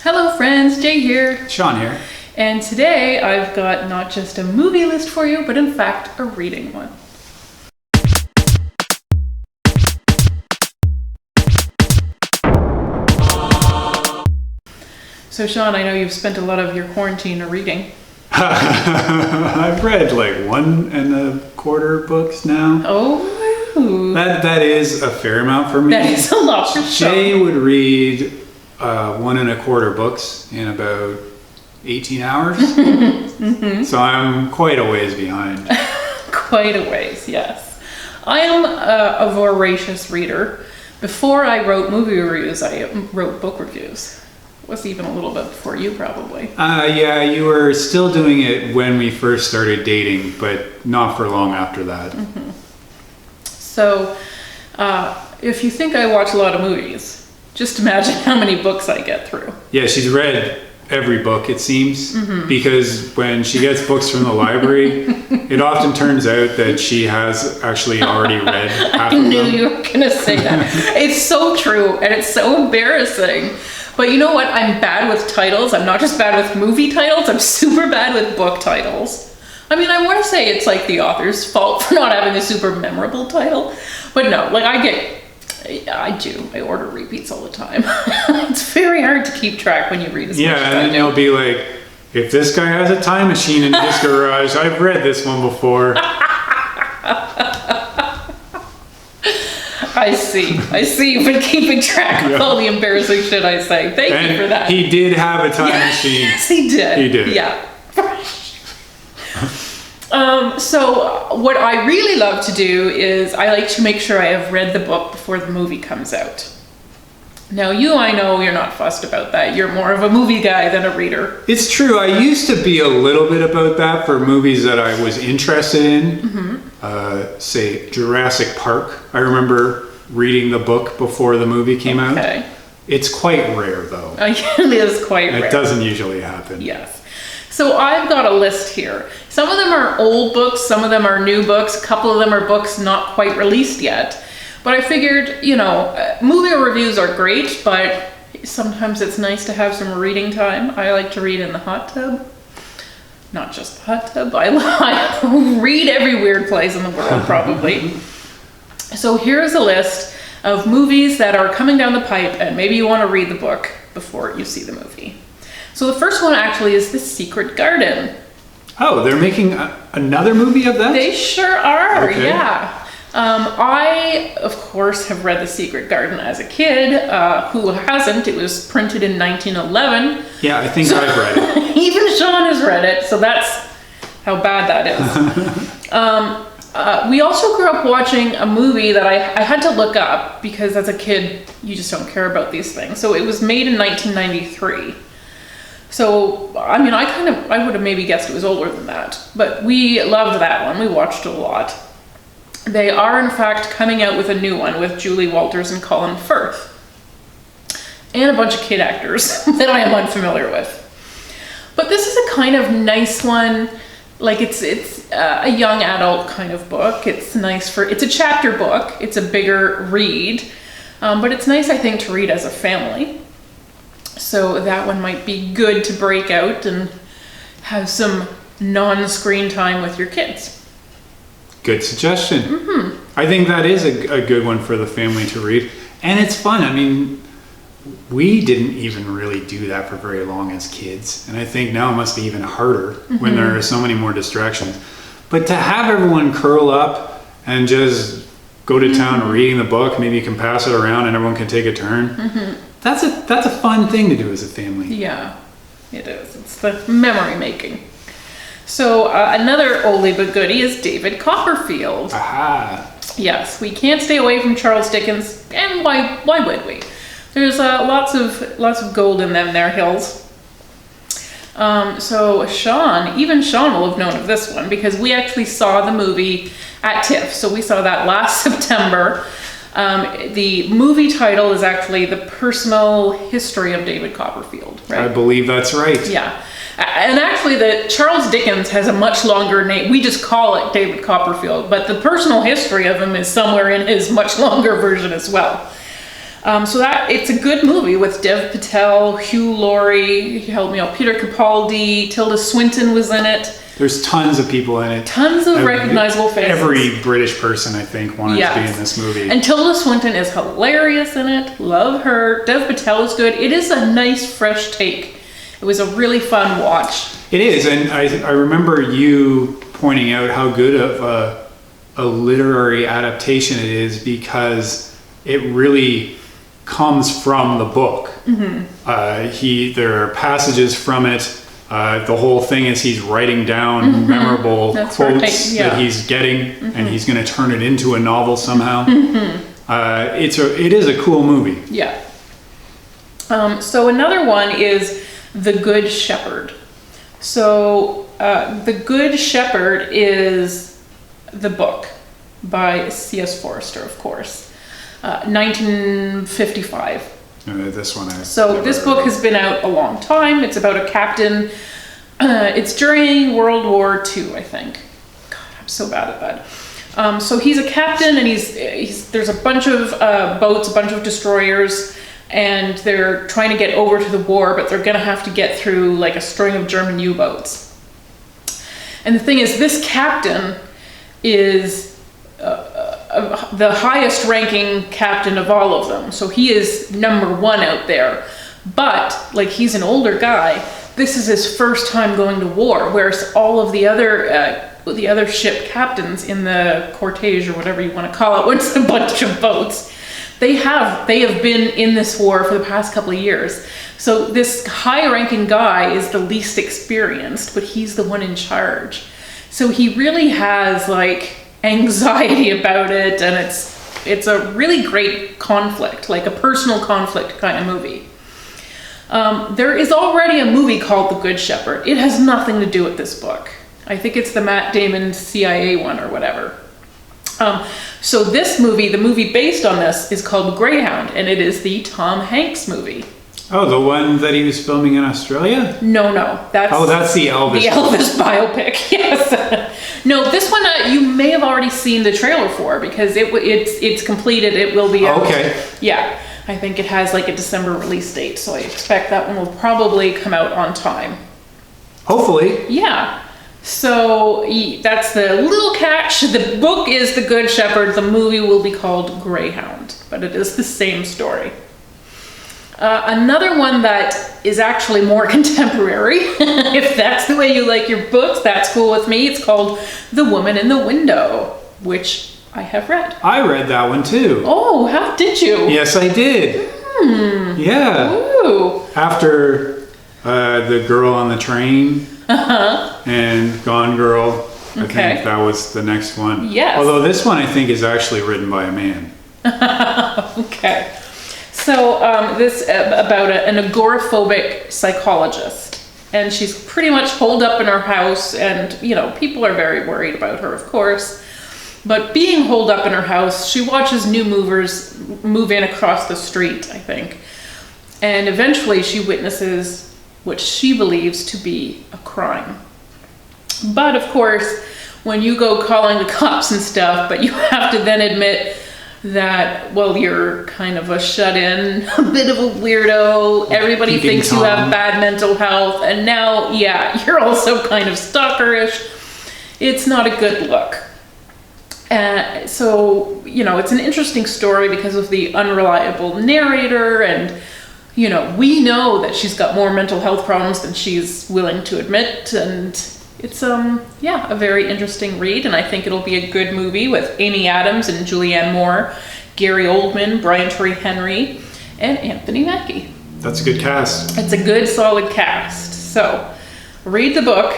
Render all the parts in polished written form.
Hello friends, Jay here. Sean here. And today I've got not just a movie list for you, but in fact a reading one. So Sean, I know you've spent a lot of your quarantine reading. I've read like 1.25 books now. Oh, that is a fair amount for me. that is a lot for Jay Sean. would read 1.25 books in about 18 hours. So I'm quite a ways behind. Quite a ways, yes. I am a voracious reader. Before I wrote movie reviews, I wrote book reviews. Was even a little bit before you, probably. Yeah, you were still doing it when we first started dating, but not for long after that. Mm-hmm. So, if you think I watch a lot of movies, just imagine how many books I get through. Yeah, she's read every book, it seems, because when she gets books from the library, it often turns out that she has actually already read half of them. I knew you were going to say that. It's so true, and it's so embarrassing. But you know what? I'm bad with titles. I'm not just bad with movie titles, I'm super bad with book titles. I mean, I want to say it's like the author's fault for not having a super memorable title. But no, like I order repeats all the time. It's very hard to keep track when you read as much as Yeah, and then you'll be like, if this guy has a time machine in his garage, I've read this one before. I see you've been keeping track of all the embarrassing shit I say. Thank you for that. He did have a time machine. Yes, he did. He did. Yeah. So what I really love to do is I like to make sure I have read the book before the movie comes out. Now I know you're not fussed about that. You're more of a movie guy than a reader. It's true. I used to be a little bit about that for movies that I was interested in. Say Jurassic Park. I remember reading the book before the movie came out. It's quite rare though. It is quite rare. It doesn't usually happen. Yes. So I've got a list here. Some of them are old books, some of them are new books, a couple of them are books not quite released yet. But I figured, movie reviews are great, but sometimes it's nice to have some reading time. I like to read in the hot tub. Not just the hot tub, I read every weird place in the world, probably. So here's a list of movies that are coming down the pipe, and maybe you want to read the book before you see the movie. So the first one actually is The Secret Garden. Oh, they're making another movie of that? They sure are, okay. Yeah. I, of course, have read The Secret Garden as a kid. Who hasn't? It was printed in 1911. Yeah, I think I've read it. Even Sean has read it, so that's how bad that is. We also grew up watching a movie that I had to look up because as a kid, you just don't care about these things. So it was made in 1993. So, I mean, I would have maybe guessed it was older than that, but we loved that one. We watched it a lot. They are, in fact, coming out with a new one with Julie Walters and Colin Firth. And a bunch of kid actors that I am unfamiliar with. But this is a kind of nice one. Like, it's a young adult kind of book. It's a chapter book. It's a bigger read. But it's nice, I think, to read as a family. So that one might be good to break out and have some non-screen time with your kids. Good suggestion. I think that is a good one for the family to read. And it's fun. I mean, we didn't even really do that for very long as kids. And I think now it must be even harder when there are so many more distractions. But to have everyone curl up and just go to town reading the book, maybe you can pass it around and everyone can take a turn. That's a fun thing to do as a family. Yeah, it is. It's the memory making. So another oldie but goodie is David Copperfield. Aha. Yes, we can't stay away from Charles Dickens, and why would we? There's lots of gold in them there hills. So Sean will have known of this one because we actually saw the movie at TIFF. So we saw that last September. The movie title is actually The Personal History of David Copperfield, right? I believe that's right. Yeah. And actually, the Charles Dickens has a much longer name. We just call it David Copperfield, but the personal history of him is somewhere in his much longer version as well. So that it's a good movie with Dev Patel, Hugh Laurie, he helped me out, Peter Capaldi, Tilda Swinton was in it. There's tons of people in it. Tons of recognizable faces. Every British person, I think, wanted to be in this movie. And Tilda Swinton is hilarious in it. Love her. Dev Patel is good. It is a nice, fresh take. It was a really fun watch. It is, and I remember you pointing out how good of a literary adaptation it is because it really comes from the book. There are passages from it. The whole thing is he's writing down memorable quotes that he's getting, and he's going to turn it into a novel somehow. It is a cool movie. Yeah. So another one is The Good Shepherd. So The Good Shepherd is the book by C.S. Forester, of course, 1955. This one. So this book has been out a long time. It's about a captain. It's during World War II, I think. God, I'm so bad at that. So he's a captain, and there's a bunch of boats, a bunch of destroyers, and they're trying to get over to the war, but they're going to have to get through like a string of German U-boats. And the thing is, this captain is the highest ranking captain of all of them. So he is number one out there. But like, he's an older guy. This is his first time going to war, whereas all of the other ship captains in the cortege, or whatever you want to call it, when it's a bunch of boats, they have been in this war for the past couple of years. So this high ranking guy is the least experienced, but he's the one in charge. So he really has like anxiety about it, and it's a really great conflict, like a personal conflict kind of movie. There is already a movie called The Good Shepherd. It has nothing to do with this book. I think it's the Matt Damon CIA one or whatever. So this movie, the movie based on this, is called Greyhound, and it is the Tom Hanks movie. Oh, the one that he was filming in Australia? No, that's the Elvis. The Elvis biopic, yes. No, this one you may have already seen the trailer for, because it's completed. It will be out. Okay. Yeah, I think it has like a December release date, so I expect that one will probably come out on time. Hopefully. Yeah. So that's the little catch. The book is The Good Shepherd. The movie will be called Greyhound, but it is the same story. Another one that is actually more contemporary, if that's the way you like your books, that's cool with me. It's called The Woman in the Window, which I have read. I read that one too. Oh, how did you? Yes, I did. Yeah. Ooh. After The Girl on the Train and Gone Girl, I think that was the next one. Yes. Although this one I think is actually written by a man. Okay. So this about an agoraphobic psychologist, and she's pretty much holed up in her house, and people are very worried about her, of course. But being holed up in her house, she watches new movers move in across the street, I think, and eventually she witnesses what she believes to be a crime. But of course, when you go calling the cops and stuff, but you have to then admit that, well, you're kind of a shut-in, a bit of a weirdo, everybody thinks you have bad mental health, and now, you're also kind of stalkerish. It's not a good look. So, it's an interesting story because of the unreliable narrator, and, we know that she's got more mental health problems than she's willing to admit, and it's, a very interesting read, and I think it'll be a good movie with Amy Adams and Julianne Moore, Gary Oldman, Brian Tyree Henry, and Anthony Mackie. That's a good cast. It's a good, solid cast. So, read the book,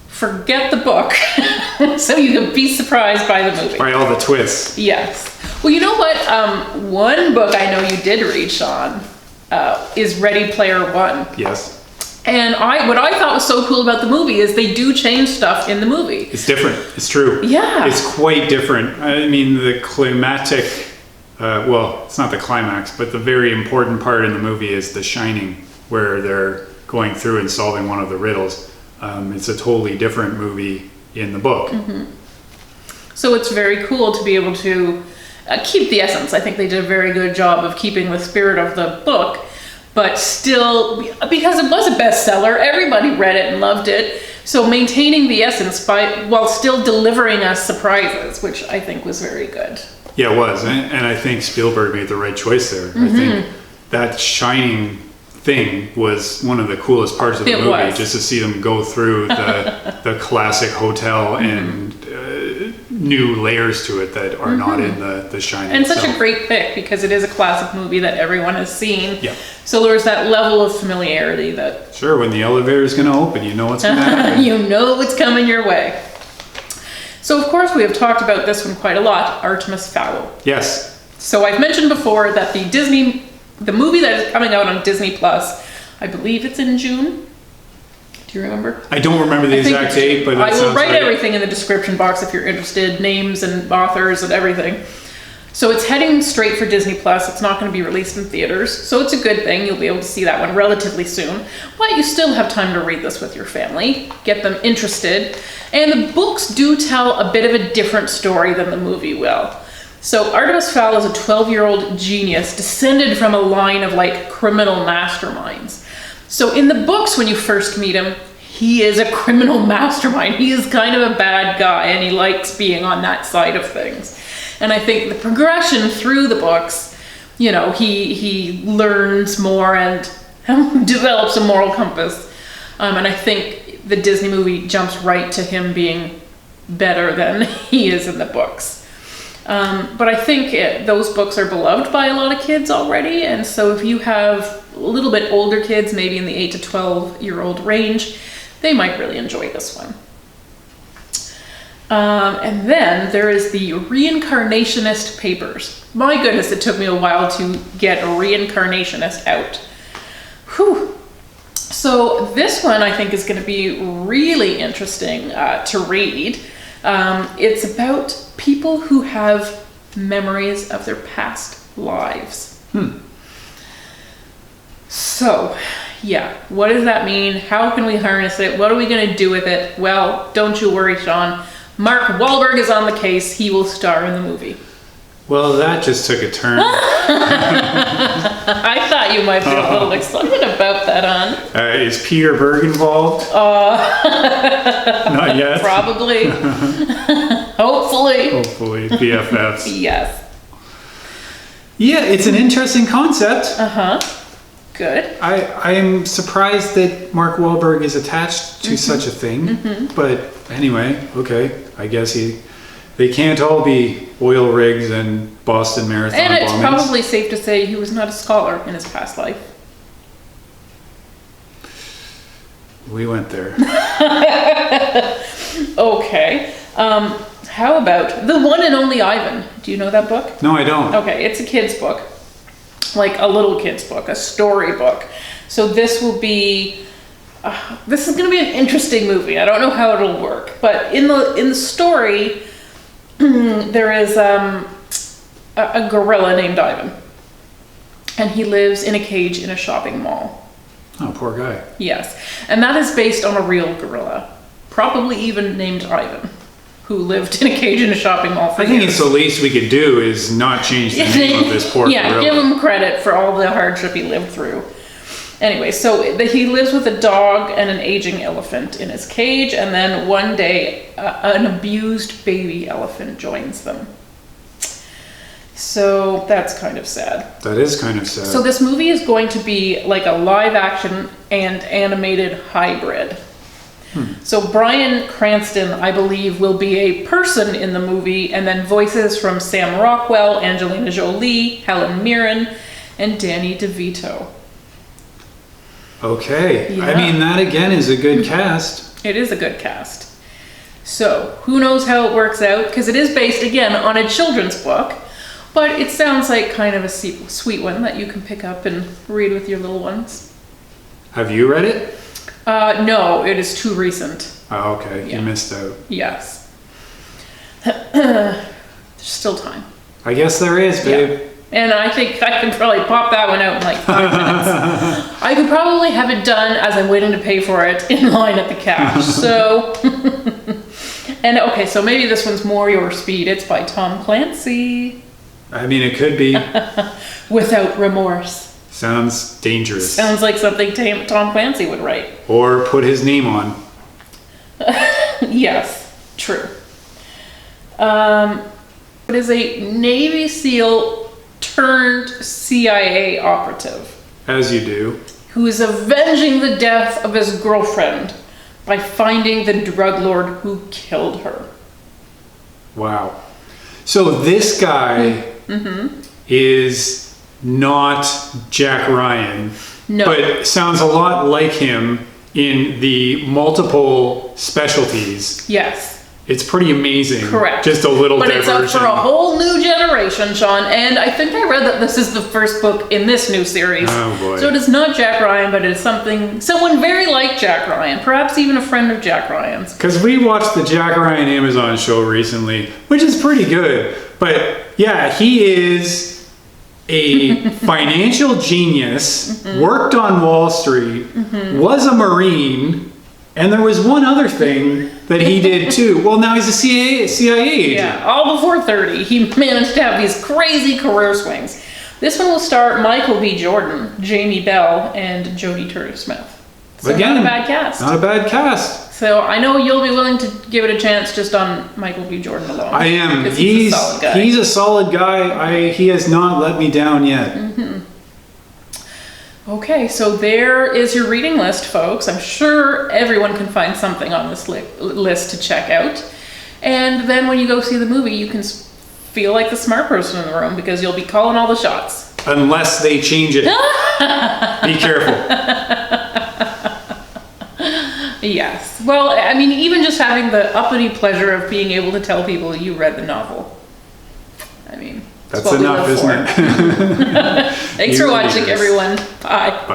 forget the book, so you can be surprised by the movie. By all the twists. Yes. Well, you know what? One book I know you did read, Sean, is Ready Player One. Yes. And what I thought was so cool about the movie is they do change stuff in the movie. It's different. It's true. Yeah. It's quite different. I mean, the climactic, it's not the climax, but the very important part in the movie is The Shining, where they're going through and solving one of the riddles. It's a totally different movie in the book. Mm-hmm. So it's very cool to be able to keep the essence. I think they did a very good job of keeping the spirit of the book, but still, because it was a bestseller, everybody read it and loved it. So maintaining the essence while still delivering us surprises, which I think was very good. Yeah, it was. And I think Spielberg made the right choice there. I think that shining thing was one of the coolest parts of the movie, just to see them go through the classic hotel and new layers to it that are not in the Shining and itself. such a great pick, because it is a classic movie that everyone has seen. Yeah. So there's that level of familiarity that... Sure, when the elevator is going to open, you know what's going to happen. You know what's coming your way. So of course we have talked about this one quite a lot, Artemis Fowl. Yes. So I've mentioned before that the movie that is coming out on Disney Plus, I believe it's in June. Do you remember? I don't remember the exact date, but I will sounds write right. everything in the description box if you're interested, names and authors and everything. So it's heading straight for Disney Plus. It's not going to be released in theaters, so it's a good thing. You'll be able to see that one relatively soon. But you still have time to read this with your family, get them interested. And the books do tell a bit of a different story than the movie will. So Artemis Fowl is a 12-year-old genius descended from a line of like criminal masterminds. So in the books, when you first meet him, he is a criminal mastermind. He is kind of a bad guy, and he likes being on that side of things. And I think the progression through the books, you know, he learns more and develops a moral compass. And I think the Disney movie jumps right to him being better than he is in the books. But I think those books are beloved by a lot of kids already. And so if you have a little bit older kids, maybe in the 8 to 12-year-old range, they might really enjoy this one. And then there is the Reincarnationist Papers. My goodness, it took me a while to get a Reincarnationist out. Whew. So this one I think is going to be really interesting to read. It's about people who have memories of their past lives. So, yeah, what does that mean? How can we harness it? What are we going to do with it? Well, don't you worry, Sean. Mark Wahlberg is on the case. He will star in the movie. Well, that just took a turn. I thought you might be a little excited about that, hon. Is Peter Berg involved? Not yet. Probably. Hopefully. Hopefully, BFFs. Yes. Yeah, it's an interesting concept. Good. I am surprised that Mark Wahlberg is attached to such a thing. But anyway, okay. I guess they can't all be oil rigs and Boston Marathon And it's bombings. probably safe to say he was not a scholar in his past life. We went there. Okay. How about The One and Only Ivan? Do you know that book? No, I don't. Okay, it's a kid's book. Like a little kid's book, a story book. So this will be... this is going to be an interesting movie. I don't know how it'll work. But in the story, there is a gorilla named Ivan. And he lives in a cage in a shopping mall. Oh, poor guy. Yes. And that is based on a real gorilla. Probably even named Ivan, who lived in a cage in a shopping mall for I think years. it's the least we could do is not change the name of this poor gorilla. Give him credit for all the hardship he lived through. Anyway, so he lives with a dog and an aging elephant in his cage, and then one day an abused baby elephant joins them. So that's kind of sad. That is kind of sad. So this movie is going to be like a live action and animated hybrid. So Bryan Cranston, I believe, will be a person in the movie, and then voices from Sam Rockwell, Angelina Jolie, Helen Mirren, and Danny DeVito. Okay. Yeah. I mean, that again is a good cast. It is a good cast. So who knows how it works out, because it is based, again, on a children's book, but it sounds like kind of a sweet one that you can pick up and read with your little ones. Have you read it? No, it is too recent. Oh, okay. Yeah. You missed out. Yes. There's still time. I guess there is, babe. Yeah. And I think I could probably pop that one out in like 5 minutes. I could probably have it done as I'm waiting to pay for it in line at the cash. So, and okay, so maybe this one's more your speed. It's by Tom Clancy. I mean, it could be. Without remorse. Sounds dangerous. Sounds like something Tom Clancy would write. Or put his name on. Yes, true. It is a Navy SEAL turned CIA operative. As you do. Who is avenging the death of his girlfriend by finding the drug lord who killed her. Wow. So this guy is not Jack Ryan, No. but sounds a lot like him in the multiple specialties. Yes. It's pretty amazing. Correct. Just a little But diversion. it's up for a whole new generation, Sean. And I think I read that this is the first book in this new series. Oh, boy. So it is not Jack Ryan, but it is someone very like Jack Ryan. Perhaps even a friend of Jack Ryan's. Because we watched the Jack Ryan Amazon show recently, which is pretty good. But yeah, he is a financial genius, worked on Wall Street, was a Marine, and there was one other thing that he did too. Well, now he's a CIA agent. Yeah, all before 30, he managed to have these crazy career swings. This one will star Michael B. Jordan, Jamie Bell, and Jodie Turner-Smith. So Again, not a bad cast. Not a bad cast. So I know you'll be willing to give it a chance just on Michael B. Jordan alone. I am. 'Cause he's a solid guy. He's a solid guy. He has not let me down yet. Okay, so there is your reading list, folks. I'm sure everyone can find something on this list to check out. And then when you go see the movie, you can feel like the smart person in the room because you'll be calling all the shots. Unless they change it. Be careful. Yes. Well, I mean, even just having the uppity pleasure of being able to tell people you read the novel. I mean, That's enough, isn't it? Thanks for watching, everyone. Bye.